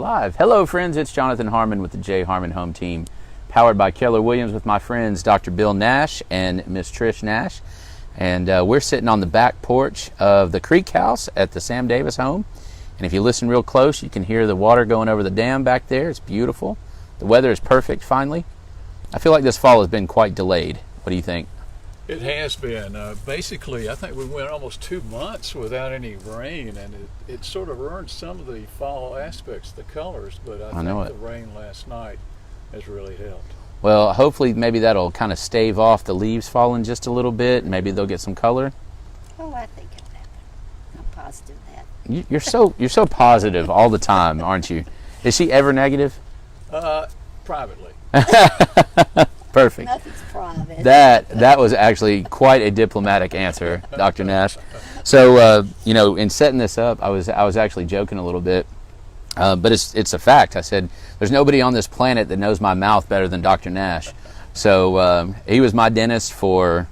live. Hello, friends. It's Jonathan Harmon with the J. Harmon Home Team, powered by Keller Williams with my friends Dr. Bill Nash and Miss Trish Nash. And we're sitting on the back porch of the Creek House at the Sam Davis home. And if you listen real close, you can hear the water going over the dam back there. It's beautiful. The weather is perfect, finally. I feel like this fall has been quite delayed. What do you think? It has been. Basically, I think we went almost 2 months without any rain, and it sort of ruined some of the fall aspects, the colors, but I think the rain last night has really helped. Well, hopefully maybe that'll kind of stave off the leaves falling just a little bit, and maybe they'll get some color. Oh, I think it'll happen. I'm positive of that. You're so positive all the time, aren't you? Is she ever negative? Privately. Perfect. Nothing's private. That was actually quite a diplomatic answer, Dr. Nash. So, in setting this up, I was actually joking a little bit, but it's a fact. I said, there's nobody on this planet that knows my mouth better than Dr. Nash. So he was my dentist for,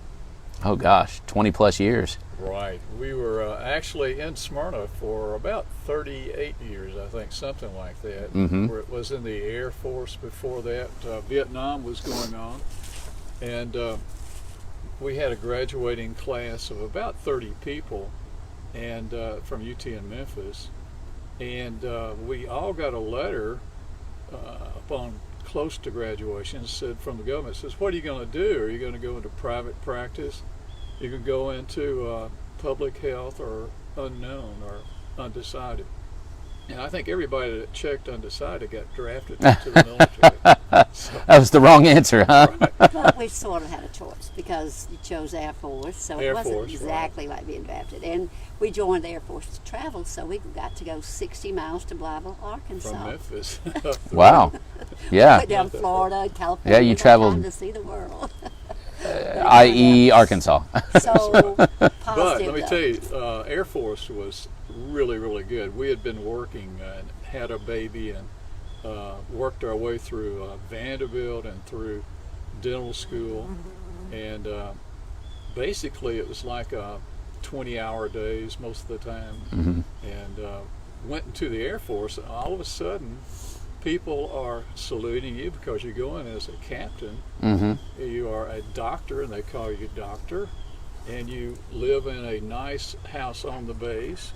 20 plus years. Right. We were actually in Smyrna for about 38 years, I think, something like that. Mm-hmm. Where it was in the Air Force before that. Vietnam was going on. And we had a graduating class of about 30 people and from UT in Memphis. And we all got a letter upon close to graduation from the government. It says, what are you going to do? Are you going to go into private practice? You can go into public health or unknown or undecided. And I think everybody that checked undecided got drafted into the military. So, that was the wrong answer, huh? Right. But we sort of had a choice because you chose Air Force, so it wasn't exactly like being drafted. And we joined the Air Force to travel, so we got to go 60 miles to Blytheville, Arkansas. From Memphis. Wow. Yeah. Went down Florida, California. Yeah, you traveled to see the world. i.e. Arkansas. So But positive. let me tell you, Air Force was really, really good. We had been working and had a baby and worked our way through Vanderbilt and through dental school. And basically it was like 20-hour days most of the time. Mm-hmm. And went into the Air Force, and all of a sudden people are saluting you because you're going as a captain. Mm-hmm. You are a doctor, and they call you doctor, and you live in a nice house on the base,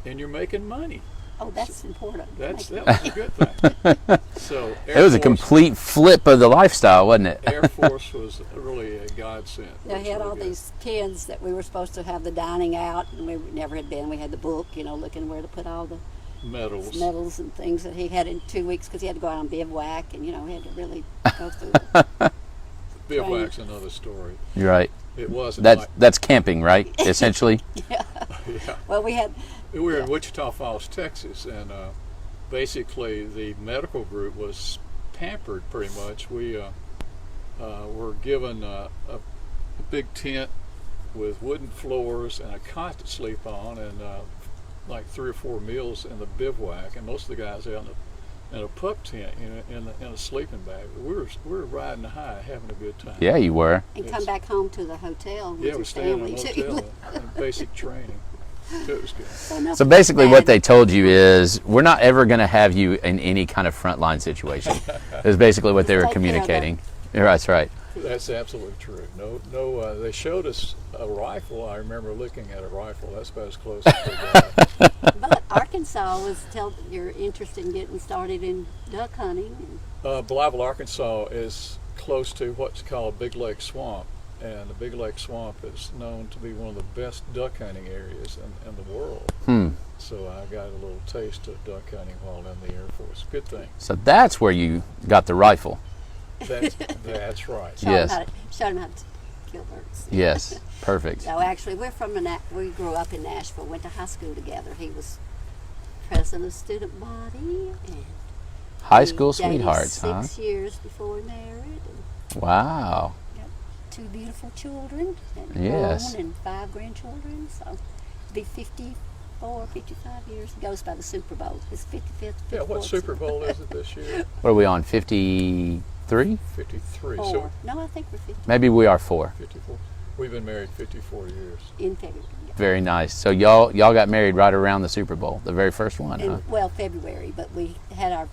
and you're making money. Oh, that's important. That was a good thing. So It was a complete flip of the lifestyle, wasn't it? Air Force was really a godsend. Yeah, he had all these kids that we were supposed to have the dining out, and we never had been. We had the book, looking where to put all the medals and things that he had in 2 weeks because he had to go out on bivouac, and he had to really go through it. Bivouac's another story. You're right. It wasn't. That's camping, right? Essentially. Yeah. Yeah. Well, we were in Wichita Falls, Texas, and basically the medical group was pampered pretty much. We were given a big tent with wooden floors and a cot to sleep on, and like 3 or 4 meals in the bivouac, and most of the guys out in a pup tent, in a sleeping bag. We were riding high, having a good time. Yeah, you were. and come back home to the hotel with Yeah, your we stayed in family a too. hotel and basic training. It was good. So basically what they told you is, we're not ever going to have you in any kind of frontline situation. Is basically what they were Take care of communicating. Yeah, that's right. That's absolutely true. No. They showed us a rifle. I remember looking at a rifle. That's about as close as we got. But Arkansas you're interested in getting started in duck hunting. Blytheville, Arkansas is close to what's called Big Lake Swamp, and the Big Lake Swamp is known to be one of the best duck hunting areas in the world. So I got a little taste of duck hunting while in the Air Force. Good thing. So that's where you got the rifle. That's right. Yes. Show them how to kill birds. Yes. Perfect. So actually, we grew up in Nashville, went to high school together. He was president of the student body. And High school we dated sweethearts, huh? 6 years before we married. Wow. Got 2 beautiful children. And Yes. grown, and 5 grandchildren. So it'll be 54, 55 years. It goes by the Super Bowl. It's 55th. Yeah, what Super Bowl is it this year? What are we on, 53? 53. 4. So No, I think we're 50. Maybe we are 4. 54. We've been married 54 years. In February. Yeah. Very nice. So y'all got married right around the Super Bowl, the very first one, huh? Well, February, but we had our.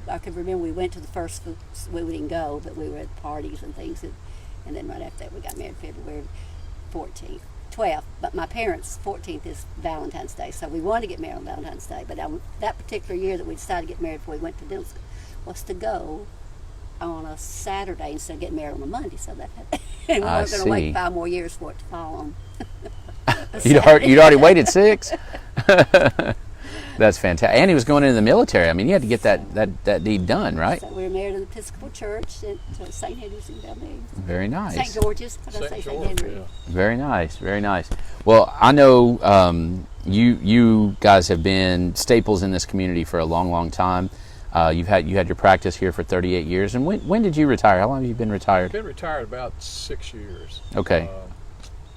I can remember we went to the first. We didn't go, but we were at parties and things, and then right after that we got married February 14th. 12th, but my parents' 14th is Valentine's Day, so we wanted to get married on Valentine's Day, but that particular year that we decided to get married before we went to dental school was to go on a Saturday instead of getting married on a Monday, so that and we weren't going to wait 5 more years for it to fall on. You'd already waited 6? That's fantastic. And he was going into the military. I mean, you had to get that deed done, right? So we were married in the Episcopal Church at St. Henry's in Belmay. Very nice. St. George's. St. Henry. Yeah. Very nice, very nice. Well, I know you guys have been staples in this community for a long, long time. You had your practice here for 38 years. And when did you retire? How long have you been retired? I've been retired about 6 years. Okay.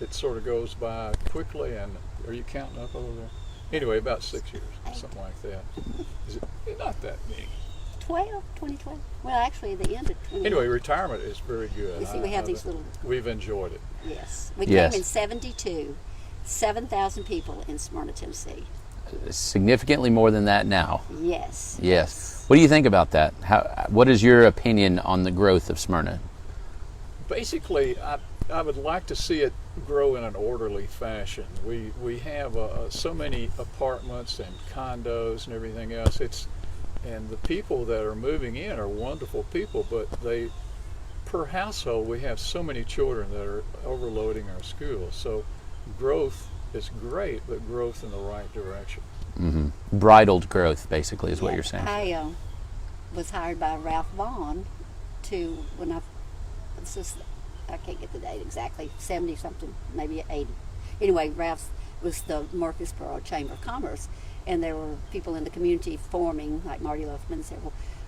It sort of goes by quickly, and are you counting up over there? Anyway, about 6 years, something like that. Is it not that many? 2012. Well, actually, the end of 2012. Anyway, retirement is very good. You see, we have these little. We've enjoyed it. Yes, we came in '72, 7,000 people in Smyrna, Tennessee. Significantly more than that now. Yes. What do you think about that? What is your opinion on the growth of Smyrna? Basically, I would like to see it grow in an orderly fashion. We have so many apartments and condos and everything else. And the people that are moving in are wonderful people, but per household we have so many children that are overloading our schools. So growth is great, but growth in the right direction. Mm-hmm. Bridled growth, basically, is what you're saying. I was hired by Ralph Vaughn I can't get the date exactly, 70 something, maybe 80. Anyway, Ralph was the Murfreesboro Chamber of Commerce, and there were people in the community forming, like Marty Luffman said,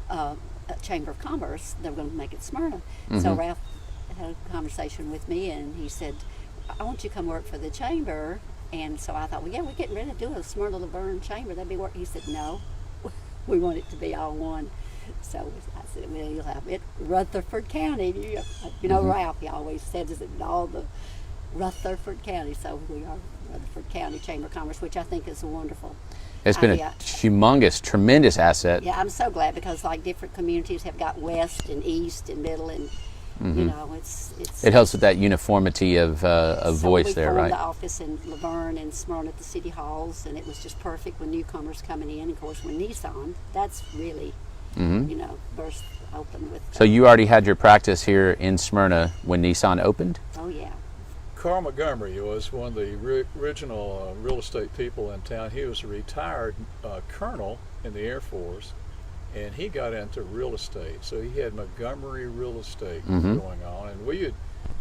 a Chamber of Commerce. They were going to make it Smyrna. Mm-hmm. So Ralph had a conversation with me, and he said, I want you to come work for the Chamber. And so I thought, well, yeah, we're getting ready to do a Smyrna Laverne Chamber. That'd be work. He said, no, we want it to be all one. So I said, well, you'll have it, Rutherford County. You know, Ralph, he always says it in all the Rutherford County. So we are Rutherford County Chamber of Commerce, which I think is wonderful. It's been a humongous, tremendous asset. Yeah, I'm so glad because like different communities have got west and east and middle and you know, it helps with that uniformity of voice there, right? We formed the office in Laverne and Smyrna at the city halls, and it was just perfect when newcomers coming in. Of course, when Nissan, that's really, you know, burst open with. So you already had your practice here in Smyrna when Nissan opened? Oh yeah. Carl Montgomery was one of the original real estate people in town. He was a retired colonel in the Air Force, and he got into real estate. So he had Montgomery Real Estate going on, and we had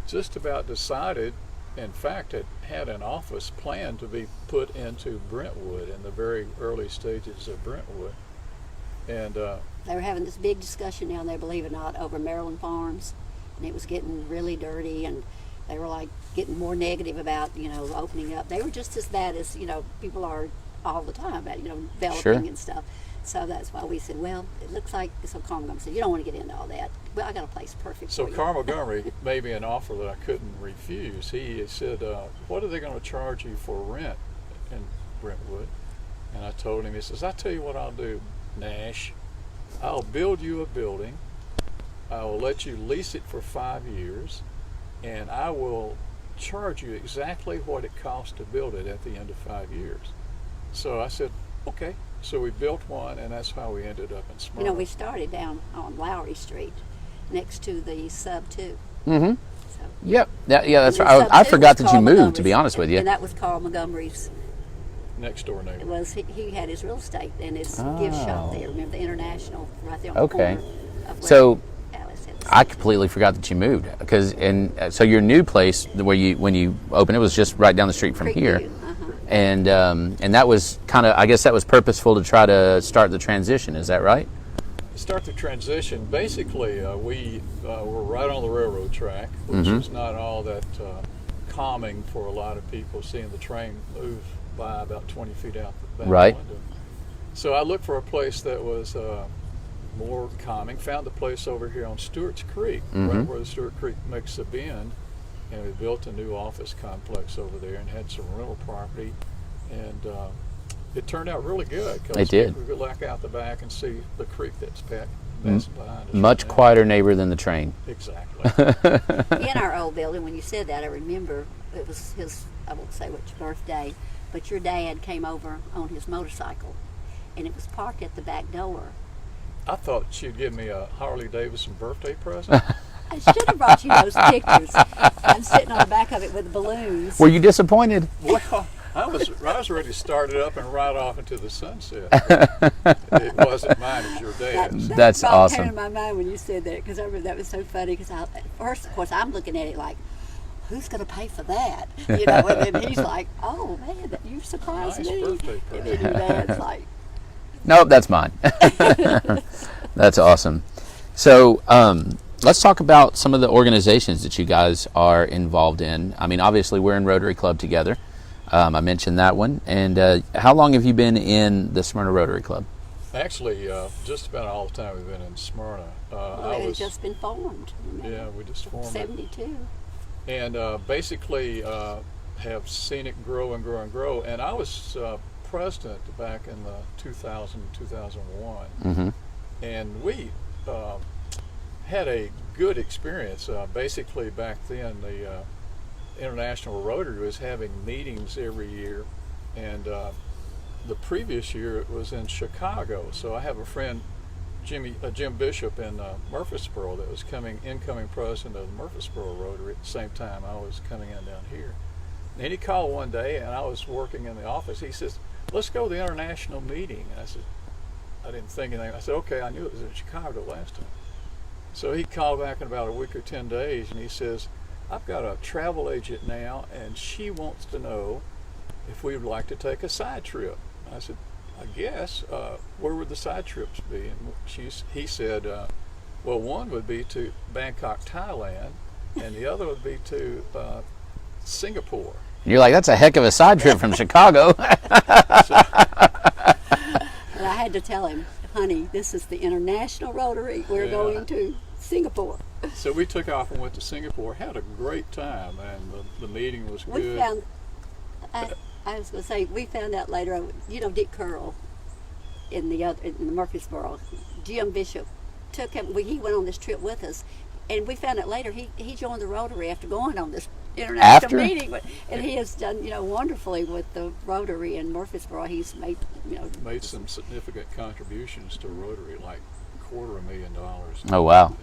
just about decided, in fact, had an office planned to be put into Brentwood in the very early stages of Brentwood. And they were having this big discussion down there, believe it or not, over Maryland Farms, and it was getting really dirty, and they were like getting more negative about, you know, opening up. They were just as bad as, you know, people are all the time about, you know, developing and stuff. So that's why we said, well, it looks like, so Carl Montgomery said, you don't want to get into all that. Well, I got a place perfect so for you. So Carl Montgomery made me an offer that I couldn't refuse. He said, what are they going to charge you for rent in Brentwood? And I told him, he says, I tell you what I'll do, Nash. I'll build you a building. I will let you lease it for 5 years, and I will charge you exactly what it costs to build it at the end of 5 years. So I said, okay. So we built one, and that's how we ended up in Smyrna. You know, we started down on Lowry Street, next to the Sub 2. Mm-hmm. So, yep. Yeah, that's right. I forgot that you moved, to be honest with you. And that was Carl Montgomery's next door neighbor. It was. He had his real estate and his gift shop there. Remember the International right there on the corner of so I completely forgot that you moved so your new place where when you opened it was just right down the street from here. And that was kind of, I guess that was purposeful to try to start the transition. Is that right? Start the transition. Basically, we were right on the railroad track, which is not all that calming for a lot of people, seeing the train move by about 20 feet out the back window. So I looked for a place that was more calming. Found a place over here on Stewart's Creek, right where the Stewart Creek makes a bend. and we built a new office complex over there and had some rental property, and it turned out really good. It did. We could look out the back and see the creek that's passing behind us. Much right now. quieter neighbor than the train. Exactly. In our old building, when you said that, I remember it was his, I won't say which birthday, but your dad came over on his motorcycle, and it was parked at the back door. I thought she'd give me a Harley Davidson birthday present. I should have brought you those pictures. I'm sitting on the back of it with the balloons. Were you disappointed? Well, I was ready to start it up and ride off into the sunset. It wasn't mine, it was your dad's. That's awesome. That came to my mind when you said that, because I remember that was so funny. Because first, of course, I'm looking at it like, who's going to pay for that? You know, and then he's like, oh man, you surprised Nice me. birthday And present. then your dad's like, Nope, that's mine. That's awesome. So let's talk about some of the organizations that you guys are involved in. I mean, obviously we're in Rotary Club together. I mentioned that one. And how long have you been in the Smyrna Rotary Club? Actually, just about all the time we've been in Smyrna. well, it had just been formed. Remember? Yeah, we just formed it. 72. And basically have seen it grow and grow and grow. And I was president back in the 2000, 2001. Mm-hmm. And we had a good experience. Basically, back then, the International Rotary was having meetings every year, and the previous year it was in Chicago. So I have a friend, Jim Bishop in Murfreesboro, that was incoming president of the Murfreesboro Rotary at the same time I was coming in down here. And he called one day, and I was working in the office. He says, "Let's go to the international meeting." And I said, I didn't think anything. I said, okay, I knew it was in Chicago last time. So he called back in about a week or 10 days, and he says, I've got a travel agent now, and she wants to know if we would like to take a side trip. I said, I guess. Where would the side trips be? And he said, well, one would be to Bangkok, Thailand, and the other would be to Singapore. And you're like, that's a heck of a side trip from Chicago. And I had to tell him, honey, this is the International Rotary. We're going to Singapore. So we took off and went to Singapore, had a great time, and the meeting was We good. found, I was going to say, we found out later, you know, Dick Curl in the Murfreesboro, Jim Bishop took him, he went on this trip with us, and we found out later he joined the Rotary after going on this international meeting, and he has done, you know, wonderfully with the Rotary in Murfreesboro. He's made, you know, Made some significant contributions to Rotary, like $250,000. Oh, wow.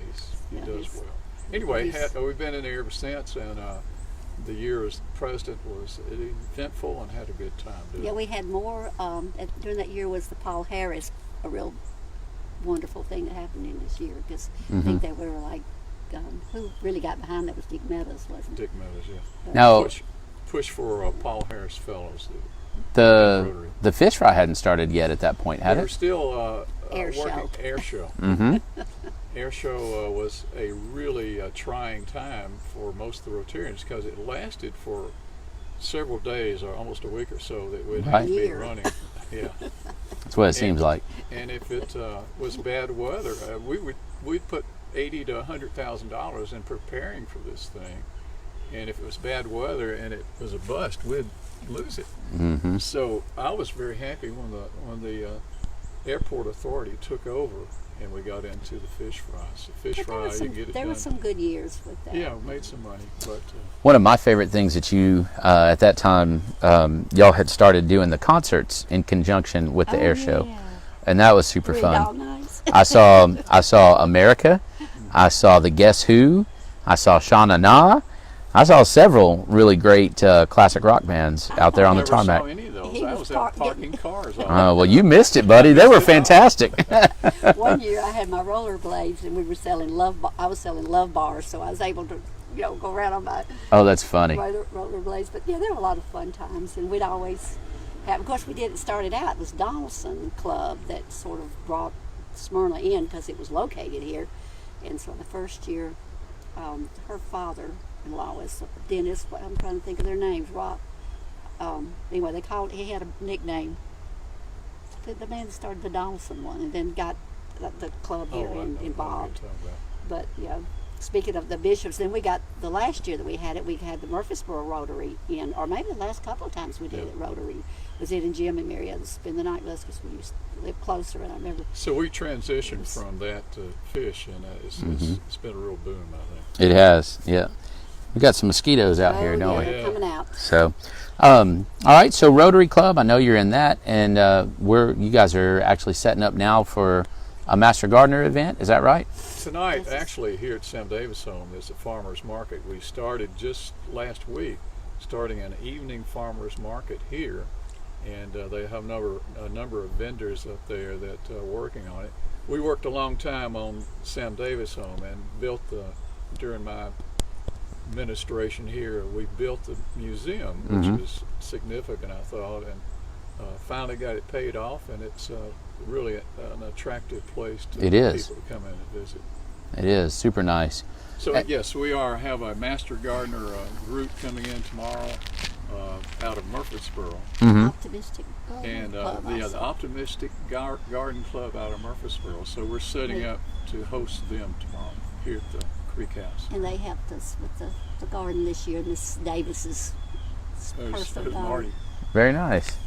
He does well. Anyway, we've been in there ever since, and the year as president was eventful and had a good time doing it. Yeah, we had more, during that year was the Paul Harris, a real wonderful thing that happened in this year, because I think they were like, who really got behind that was Dick Meadows, wasn't it? Dick Meadows, yeah. Now, Push for Paul Harris Fellows. the fish fry hadn't started yet at that point, had They were it? still Air working show. air show. Mm-hmm. Air show was a really trying time for most of the Rotarians, because it lasted for several days or almost a week or so that we'd have to be Year. running. Yeah. That's what it seems like. And if it was bad weather, we'd put $80,000 to $100,000 in preparing for this thing. And if it was bad weather and it was a bust, we'd lose it. Mm-hmm. So I was very happy when the airport authority took over and we got into the fish fries. The fish But fry, you can get it there done. were some good years with that. Yeah, we made some money, but One of my favorite things that you, at that time, y'all had started doing the concerts in conjunction with the air show. Yeah. And that was super Really all fun. nice. I saw America, I saw the Guess Who, I saw Shauna Na, I saw several really great classic rock bands out there on the I never tarmac. saw any of those. He I was was out getting- parking cars. Well, you missed it, buddy. They were fantastic. One year I had my rollerblades and we were selling I was selling Love Bars, so I was able to, you know, go around on my Oh, that's funny. rollerblades. But yeah, there were a lot of fun times, and we'd always have. Of course, it started out. It was Donaldson Club that sort of brought Smyrna in because it was located here, and so the first year, her father-in-law was a dentist. I'm trying to think of their names. Rob. Anyway, he had a nickname. The man that started the Donaldson one, and then got the club here involved. But yeah, speaking of the bishops, then we got the last year that we had the Murfreesboro Rotary in, or maybe the last couple of times we did it. Rotary was it, and Jim and Mary had to spend the night with us because we used to live closer, and I remember. So we transitioned from that to fish, and it's been a real boom, I think. It has, yeah. We got some mosquitoes out here, don't we? They're coming out. So, all right. So Rotary Club, I know you're in that, and you guys are actually setting up now for a Master Gardener event. Is that right? Tonight, actually, here at Sam Davis Home is a farmers market. We started just last week, starting an evening farmers market here, and they have a number of vendors up there that are working on it. We worked a long time on Sam Davis Home and built during my administration here, we built the museum, which was significant, I thought, and finally got it paid off, and it's really an attractive place to people to come in and visit. It is super nice. So yes, we have a Master Gardener group coming in tomorrow out of Murfreesboro, Optimistic and Club, the Optimistic Garden Club out of Murfreesboro. So we're setting up to host them tomorrow here at the Creek House. And they helped us with the garden this year. Miss Davis's perfect garden. Very nice.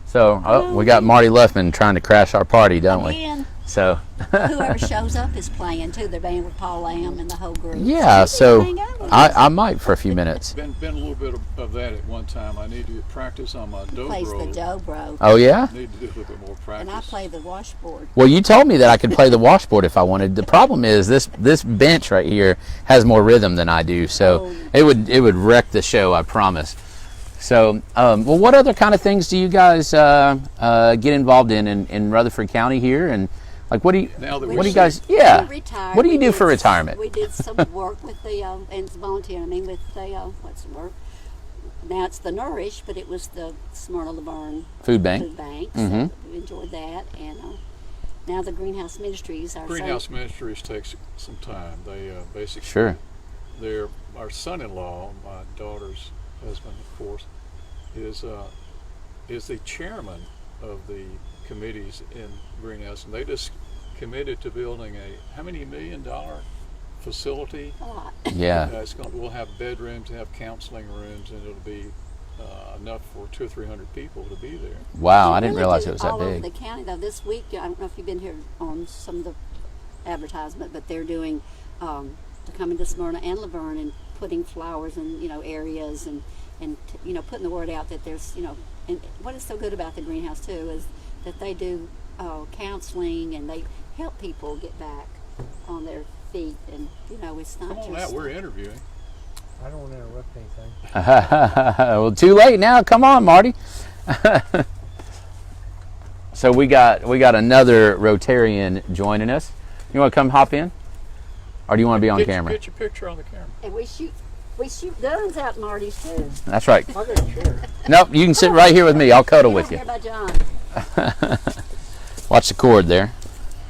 So we got Marty Luffman trying to crash our party, don't we? So whoever shows up is playing too. They're band with Paul Lamb and the whole group. Yeah, so I might for a few minutes. Been a little bit of that at one time. I need to practice on my dobro. Plays the dobro. Oh yeah. Need to do a little bit more practice. And I play the washboard. Well, you told me that I could play the washboard if I wanted. The problem is this bench right here has more rhythm than I do, so it would wreck the show. I promise. So, well, what other kind of things do you guys get involved in Rutherford County here, and like what do you guys? Yeah. What do you do for retirement? We did some work with the and it's volunteer. I mean, with the what's the word? Now it's the Nourish, but it was the Smyrna Laverne Food Bank. So we enjoyed that, and now the Greenhouse Ministries. Greenhouse Ministries takes some time. They basically they're our son-in-law, my daughter's husband, of course, is the chairman of the committees in Greenhouse, and they just committed to building how many $1 million facility? A lot. Yeah. We'll have bedrooms, have counseling rooms, and it'll be enough for 200 or 300 people to be there. Wow, I didn't realize it was that all big. Over the county, though. This week, I don't know if you've been here on some of the advertisement, but they're doing they're coming to Smyrna and Laverne and putting flowers in areas and putting the word out that there's and what is so good about the greenhouse too is that they do counseling and they help people get back on their feet, and it's not Come on just out, we're interviewing. I don't want to interrupt anything. Well, too late now. Come on, Marty. So we got another Rotarian joining us. You want to come hop in, or do you want to be on camera? Get your picture on the camera. And we shoot guns out Marty's too. That's right. I'll get a chair. Nope, you can sit right here with me. I'll cuddle with you. Here by John. Watch the cord there.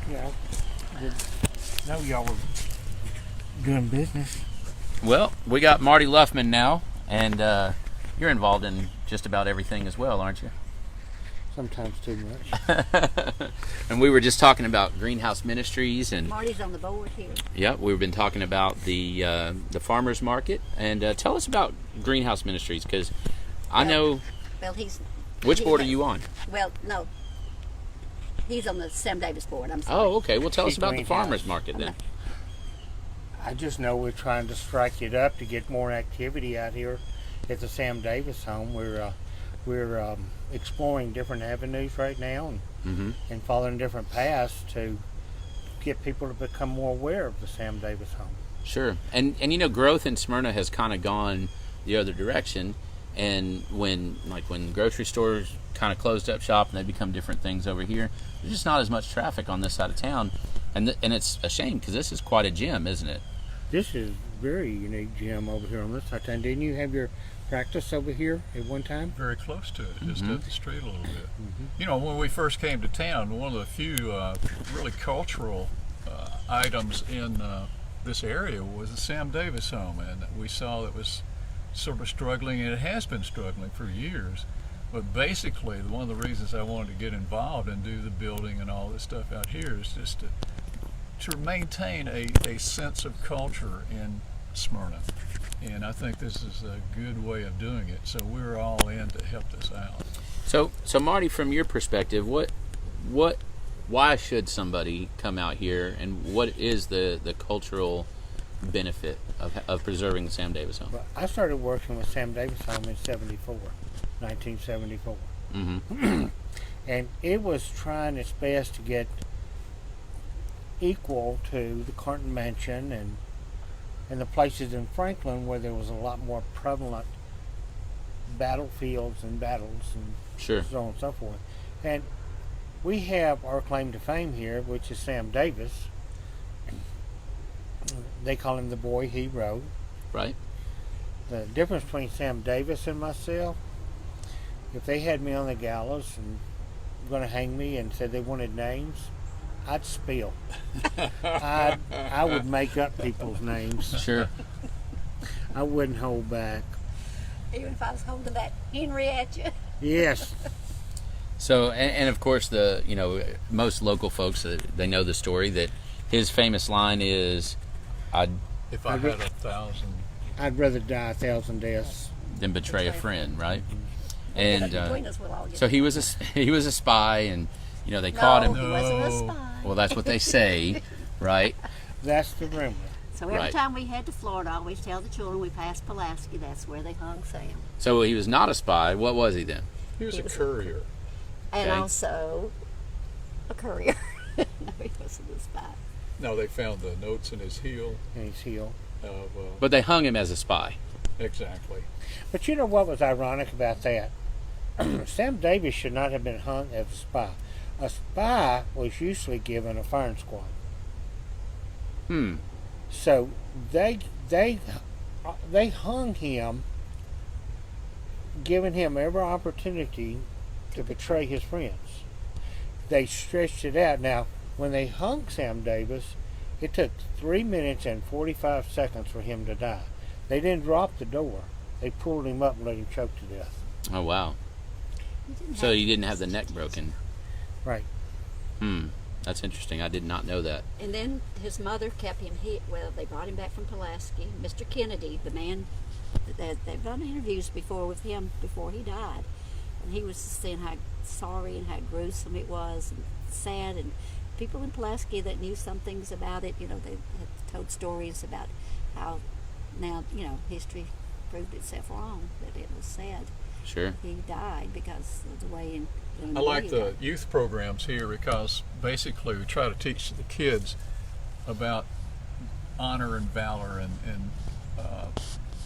Yeah, I didn't know y'all were doing business. Well, we got Marty Luffman now, and you're involved in just about everything as well, aren't you? Sometimes too much. And we were just talking about Greenhouse Ministries, and Marty's on the board here. yeah, we've been talking about the farmers market, and tell us about Greenhouse Ministries, because I know. Well, which board are you on? Well, no, he's on the Sam Davis board. I'm sorry. Oh, okay. Well, tell us about the Greenhouse. farmers market then. I just know we're trying to strike it up to get more activity out here at the Sam Davis home. We're exploring different avenues right now and following different paths to get people to become more aware of the Sam Davis home. Sure. And growth in Smyrna has kind of gone the other direction, and when grocery stores kind of closed up shop and they become different things over here, there's just not as much traffic on this side of town, and it's a shame because this is quite a gym, isn't it? This is a very unique gym over here on this side of town. Didn't you have your practice over here at one time? Very close to it, just up the street a little bit. When we first came to town, one of the few really cultural items in this area was the Sam Davis home, and we saw it was sort of struggling, and it has been struggling for years. But basically, one of the reasons I wanted to get involved and do the building and all this stuff out here is just to to maintain a sense of culture in Smyrna. And I think this is a good way of doing it. So we're all in to help this out. So Marty, from your perspective, why should somebody come out here, and what is the cultural benefit of preserving the Sam Davis home? Well, I started working with Sam Davis home in 1974. Mm-hmm. And it was trying its best to get equal to the Carton Mansion and the places in Franklin where there was a lot more prevalent battlefields and battles and Sure. so on and so forth. And we have our claim to fame here, which is Sam Davis. They call him the boy he rode. Right. The difference between Sam Davis and myself, if they had me on the gallows and going to hang me and said they wanted names, I'd spill. I would make up people's names. Sure. I wouldn't hold back. Even if I was holding that Henry at you. Yes. So, and of course, most local folks, they know the story that his famous line is, If I had 1,000. I'd rather die 1,000 deaths than betray a friend, right? Between And us, we'll all get so he was a spy, and they caught him. No, he wasn't a spy. Well, that's what they say, right? That's the rumor. So every Right. time we head to Florida, I always tell the children we passed Pulaski, that's where they hung Sam. So he was not a spy. What was he then? He was He a was a- courier. And Okay. also a courier. No, he wasn't a spy. No, they found the notes in his heel. In his heel. Of, But they hung him as a spy. exactly. But you know what was ironic about that? Sam Davis should not have been hung as a spy. A spy was usually given a firing squad. So they hung him, giving him every opportunity to betray his friends. They stretched it out. Now, when they hung Sam Davis, it took 3 minutes and 45 seconds for him to die. They didn't drop the door. They pulled him up and let him choke to death. Oh wow! So he didn't have the neck broken. Right. That's interesting. I did not know that. And then his mother kept him hid. Well, they brought him back from Pulaski. Mr. Kennedy, the man, they've done interviews before with him before he died. And he was saying how sorry and how gruesome it was and sad. And people in Pulaski that knew some things about it, they had told stories about how now, history proved itself wrong, that it was sad. Sure. He died because of the way I like the youth programs here because basically we try to teach the kids about honor and valor and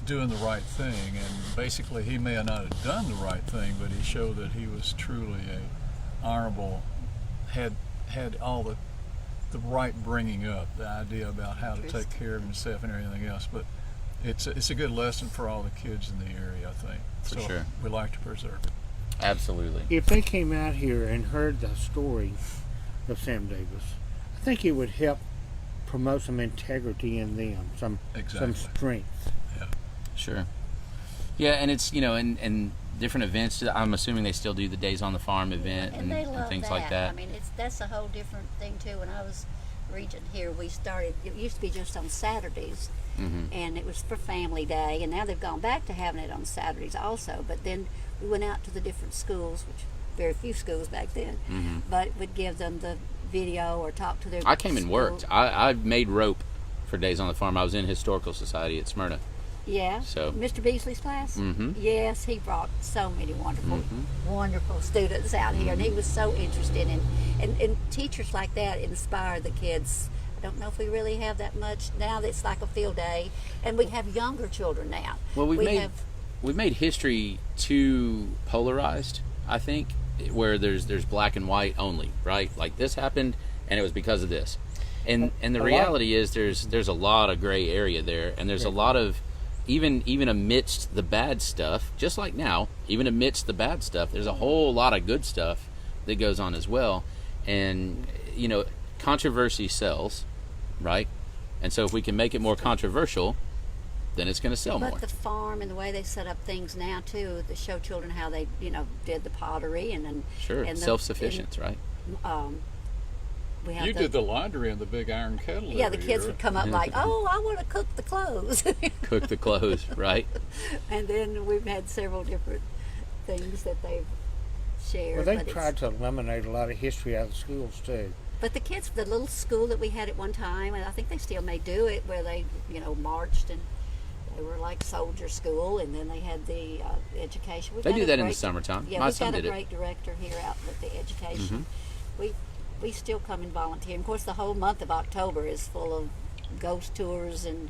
doing the right thing. And basically he may not have done the right thing, but he showed that he was truly a honorable, had all the right bringing up, the idea about how to take care of himself and everything else. But it's a good lesson for all the kids in the area, I think. For sure. We like to preserve it. Absolutely. If they came out here and heard the story of Sam Davis, I think it would help promote some integrity in them, some strength. Yeah. Sure. Yeah, and it's in different events. I'm assuming they still do the Days on the Farm event and they love things like that. I mean, that's a whole different thing too. When I was regent here, we started. It used to be just on Saturdays, and it was for Family Day. And now they've gone back to having it on Saturdays also. But then we went out to the different schools, which very few schools back then, but would give them the video or talk to their. I came and worked. I made rope for Days on the Farm. I was in Historical Society at Smyrna. Yeah. So Mr. Beasley's class. Yes, he brought so many wonderful students out here, and he was so interested in, and teachers like that inspire the kids. I don't know if we really have that much now. It's like a field day, and we have younger children now. Well, we've made history too polarized, I think, where there's black and white only, right? Like this happened, and it was because of this. And the reality is there's a lot of gray area there, and there's a lot of even amidst the bad stuff, just like now, even amidst the bad stuff, there's a whole lot of good stuff that goes on as well. And controversy sells, right? And so if we can make it more controversial, then it's going to sell more. But the farm and the way they set up things now too, to show children how they did the pottery and sure, and self-sufficiency, right? we had You did the laundry in the big iron kettle. Yeah, the every kids year. would come up like, "Oh, I want to cook the clothes." Cook the clothes, right? And then we've had several different things that they've shared. Well, they but tried to eliminate a lot of history out of the schools too. But the kids, the little school that we had at one time, and I think they still may do it, where they, marched and they were like soldier school, and then they had the education. They do that in the summertime. Yeah, My we've son got a did great director here out with the education. Mm-hmm. We still come and volunteer. And of course, the whole month of October is full of ghost tours and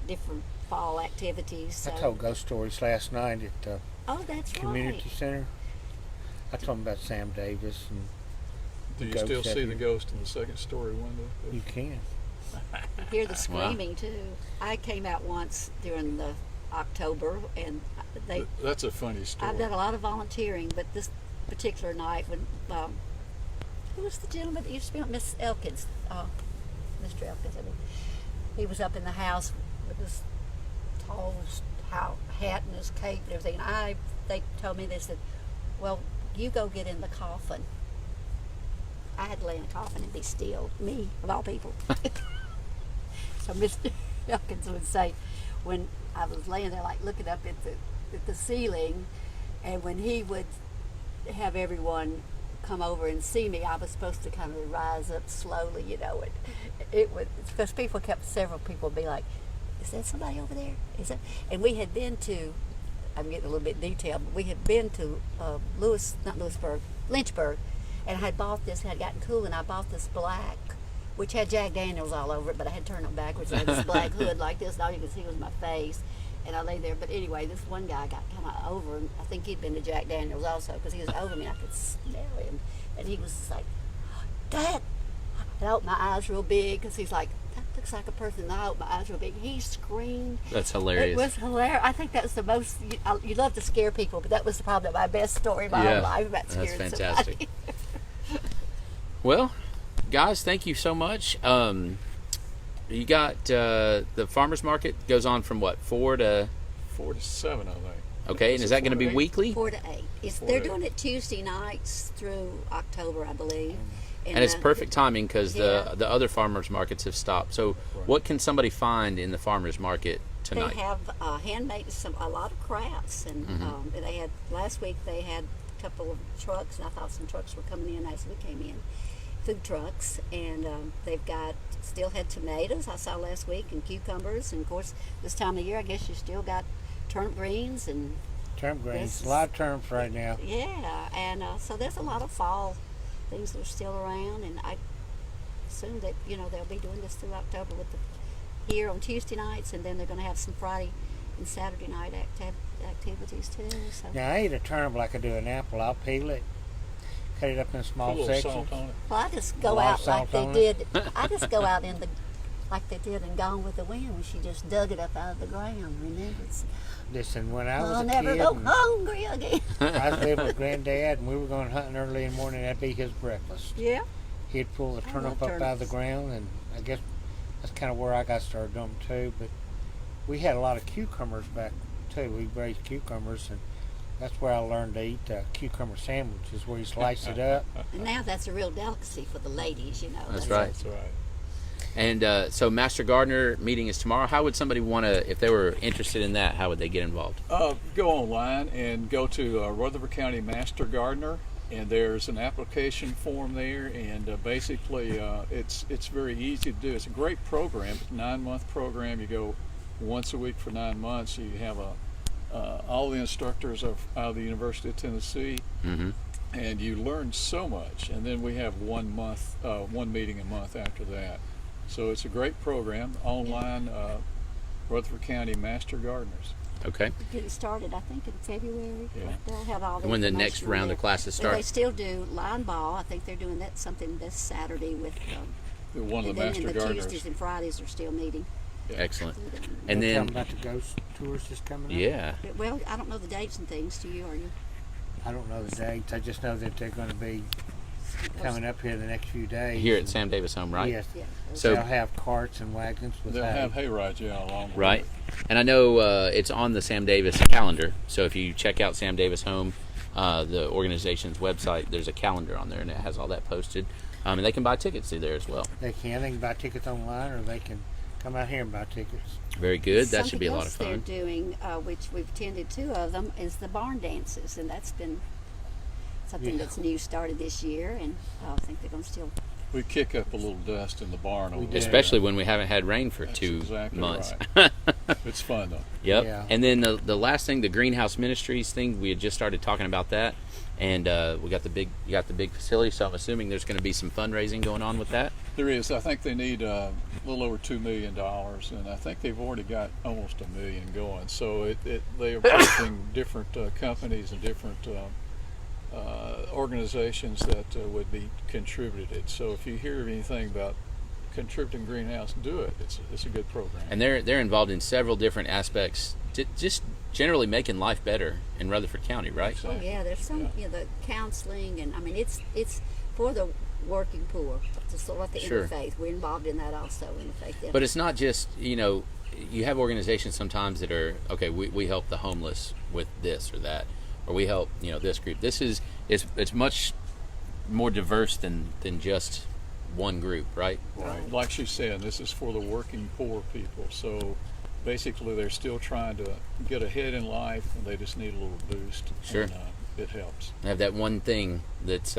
different fall activities. So. I told ghost stories last night at the Oh, that's community right. center. I told them about Sam Davis and Do you ghost still see the that ghost in the second story window? you can. You hear the screaming too. I came out once during the October, and That's a funny story. I've done a lot of volunteering, but this particular night when who was the gentleman that used to be on Miss Elkins? Mr. Elkins, I mean. He was up in the house with his tall hat and his cape and everything. And they told me, they said, "Well, you go get in the coffin." I had to lay in a coffin and be still, me of all people. So Mr. Elkins would say, when I was laying there, like looking up at the ceiling, and when he would have everyone come over and see me, I was supposed to kind of rise up slowly, and it would, because several people would be like, "Is that somebody over there? Is that?" And we had been to, I'm getting a little bit detailed, but we had been to Lynchburg, and I had bought this, had gotten cool, and I bought this black, which had Jack Daniels all over it, but I had turned it backwards, and had this black hood like this, and all you could see was my face. And I lay there, but anyway, this one guy got kind of over, and I think he'd been to Jack Daniels also, because he was over me, and I could smell him, and he was like, "Dad," and I opened my eyes real big, because he's like, "That looks like a person," and I opened my eyes real big. He screamed. That's hilarious. It was hilarious. I think that was the most, you love to scare people, but that was probably my best story of my whole life about scaring that's fantastic. somebody. Well, guys, thank you so much. You got the farmers market goes on from what, 4 to 7, I think. Okay, and is that going to be 4 to 8? weekly? 4 to 8. 4 They're to 8. doing it Tuesday nights through October, I believe. And it's perfect timing because Yeah. the other farmers markets have stopped. So, what can somebody find in the farmers market tonight? They have handmade a lot of crafts, and they had last week. They had a couple of trucks, and I thought some trucks were coming in as we came in, food trucks, and they've still had tomatoes I saw last week, and cucumbers, and of course this time of year I guess you still got turnip greens and Turnip greens, a lot of turnips right now. yeah, and so there's a lot of fall things that are still around, and I assume that they'll be doing this through October with here on Tuesday nights, and then they're going to have some Friday and Saturday night activities too. So. Now I eat a turnip like I do an apple. I'll peel it, cut it up in Put a small little sections. salt on it. Well, I just go lot of out like salt they on did. I just go out like they did in Gone with the Wind, when she just dug it up out of the ground. Remember? Listen, when I was I'll a never kid, go and hungry again. I was living with Granddad, and we were going hunting early in the morning. That'd be his breakfast. Yeah. He'd pull the I turnip love up out of the turnips. ground, and I guess that's kind of where I got started doing them too. But we had a lot of cucumbers back too. We raised cucumbers, and that's where I learned to eat cucumber sandwiches, where you slice it up. And now that's a real delicacy for the ladies, That's right. That's right. And so, Master Gardener meeting is tomorrow. How would somebody want to, if they were interested in that, how would they get involved? Go online and go to Rutherford County Master Gardener, and there's an application form there, and basically it's very easy to do. It's a great program. It's a 9-month program. You go once a week for 9 months. You have all the instructors out of the University of Tennessee, and you learn so much. And then we have 1 meeting a month after that. So it's a great program, online, Rutherford County Master Gardeners. Okay. Get it started, I think, in February. Yeah. They'll have all the When the information next on round there. of classes And they start. still do line ball. I think they're doing One something this Saturday with. of the And then Master the Gardeners. Tuesdays and Fridays are still meeting. Excellent. And And tell them then, about the ghost tours that's coming up. yeah. Well, I don't know the dates and things. Do you? Are you? I don't know the dates. I just know that they're going to be coming up here the next few days. Here at Sam Davis Home, right? Yes. Yeah. So- They'll have carts and wagons with They'll hay. have hay rides, yeah, along with Right. it. And I know it's on the Sam Davis calendar. So if you check out Sam Davis Home, the organization's website, there's a calendar on there, and it has all that posted. And they can buy tickets through there as well. They can buy tickets online, or they can come out here and buy tickets. Very good. That should be a lot of Something else fun. they're doing, which we've attended 2 of them, is the barn dances, and that's been something that's new, started this year, and I think they're going to still. We kick up a little dust in the barn over there. Especially when we haven't had rain for That's 2 exactly months. right. It's fun though. Yep. Yeah. And then the last thing, the greenhouse ministries thing, we had just started talking about that, and you got the big facility. So I'm assuming there's going to be some fundraising going on with that. There is. I think they need a little over $2 million, and I think they've already got almost $1 million going. So they are approaching different companies and different organizations that would be contributed. So if you hear of anything about contributing greenhouse, do it. It's a good program. And they're involved in several different aspects, just generally making life better in Rutherford County, right? Exactly. Oh yeah, there's some, the counseling, and I mean it's for the working poor, to sort of the Sure. interfaith. We're involved in that also, interfaith. But it's not just, you have organizations sometimes that are, okay, we help the homeless with this or that, or we help, this group. It's much more diverse than just one group, right? Right. Like she's saying, this is for the working poor people. So basically they're still trying to get ahead in life, and they just need a little boost. Sure. And, it helps. They have that one thing that's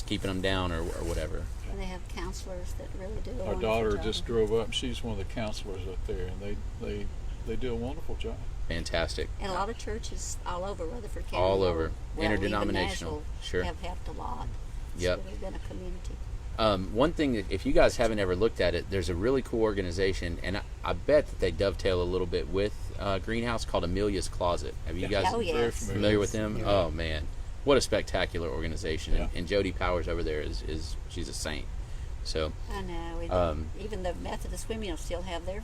keeping them down or whatever. And they have counselors that really do a Our wonderful daughter job. just drove up. She's one of the counselors up there, and they do a wonderful job. Fantastic. And a lot of churches all over Rutherford County. All over. Well, even Interdenominational. Nashville Sure. have helped a lot. Yep. It's really been a community. One thing, that if you guys haven't ever looked at it, there's a really cool organization, and I bet that they dovetail a little bit with Greenhouse, called Amelia's Closet. Have you guys Oh, yes. Very familiar with them? Yeah. Oh man, what a spectacular organization! Yeah. And Jody Powers over there is she's a saint. So I know. Even the Methodist women will still have their.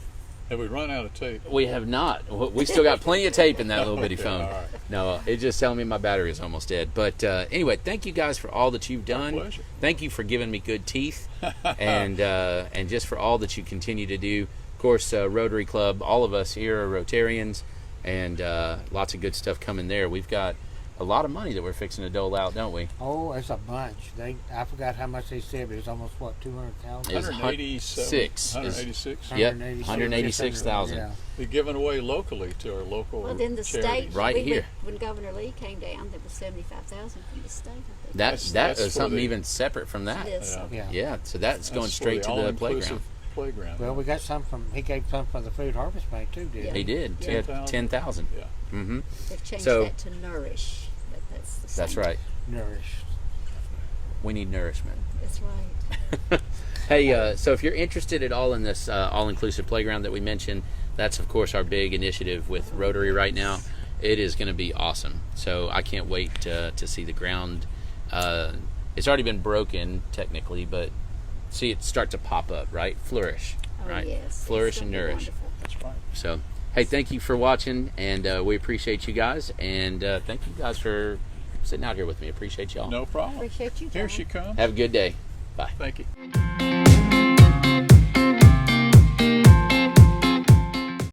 Have we run out of tape? we have not. We still got plenty of tape in that little bitty Okay, phone. all right. No, it's just telling me my battery is almost dead. But anyway, thank you guys for all that you've done. pleasure. Thank you for giving me good teeth, and just for all that you continue to do. Of course, Rotary Club, all of us here are Rotarians, and lots of good stuff coming there. We've got a lot of money that we're fixing to dole out, don't we? Oh, it's a bunch. I forgot how much they said, but it's almost what, 200,000. It was 186. 186. 186. Yep, 186. 186,000. Yeah. They're giving away locally to our local Well, then the charities. state. Right we here. When Governor Lee came down, there was 75,000 from the state. I think. That's That for is something the- even separate from that. It is. Yeah. Yeah. Yeah, so that's going That's straight for to the all-inclusive playground. playground. Well, we got some he gave some from the Food Harvest Bank too, didn't Yeah. He did. Yeah. 10,000. Yeah. Mm-hmm. They've changed So- that to Nourish. But that's the same. That's right. Nourished. We need nourishment. That's right. Hey, so if you're interested at all in this all-inclusive playground that we mentioned, that's of course our big initiative with Rotary right now. It is going to be awesome. So I can't wait to see the ground. It's already been broken technically, but see it start to pop up, right? Flourish, Oh, right? yes. Flourish It's and gonna be nourish. wonderful. That's right. So, hey, thank you for watching, and we appreciate you guys, and thank you guys for sitting out here with me. Appreciate y'all. No problem. Appreciate you. Here John. she comes. Have a good day. Bye. Thank you.